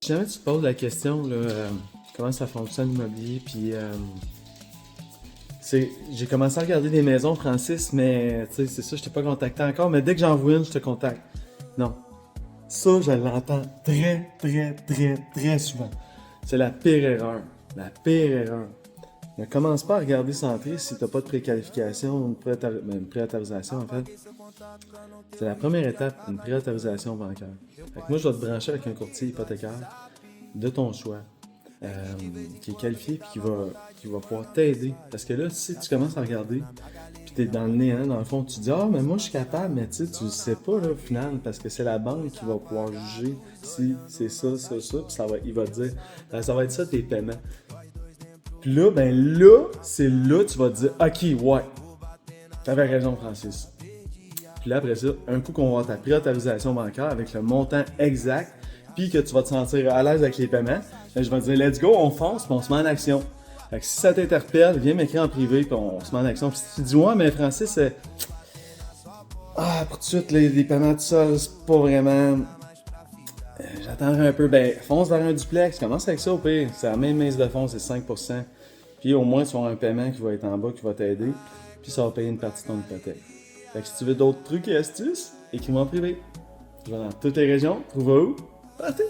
Si jamais tu te poses la question, là, comment ça fonctionne l'immobilier, puis j'ai commencé à regarder des maisons, Francis, mais tu sais, c'est ça, je t'ai pas contacté encore, mais dès que j'en vois une, je te contacte. Non, ça, je l'entends très souvent. C'est la pire erreur. La pire erreur. Ne commence pas à regarder Centris si t'as pas de préqualification ou une préautorisation, en fait. C'est la première étape, une préautorisation bancaire. Fait que moi, je vais te brancher avec un courtier hypothécaire de ton choix, euh, qui est qualifié et qui va pouvoir t'aider. Parce que là, si tu commences à regarder, puis t'es dans le néant, dans le fond, tu te dis, ah, mais moi je suis capable, mais tu le sais pas, là, au final, parce que c'est la banque qui va pouvoir juger si c'est ça, puis il va te dire, ben, ça va être ça tes paiements. Puis là, ben là, c'est là que tu vas te dire, ok, ouais, t'avais raison, Francis. Puis là, après ça, un coup qu'on va avoir ta priorisation bancaire avec le montant exact, puis que tu vas te sentir à l'aise avec les paiements, ben, je vais te dire, let's go, on fonce, puis on se met en action. Fait que si ça t'interpelle, viens m'écrire en privé, puis on se met en action. Puis si tu dis, ouais, mais Francis, pour tout de suite, les paiements tout ça, c'est pas vraiment. J'attendrai un peu. Ben, fonce vers un duplex, commence avec ça au pire. C'est la même mise de fonds, c'est 5%. Puis au moins, tu vas avoir un paiement qui va être en bas, qui va t'aider, puis ça va payer une partie de ton hypothèque. Fait que si tu veux d'autres trucs et astuces, écris-moi en privé. Je vais dans toutes les régions, trouve où? Partez!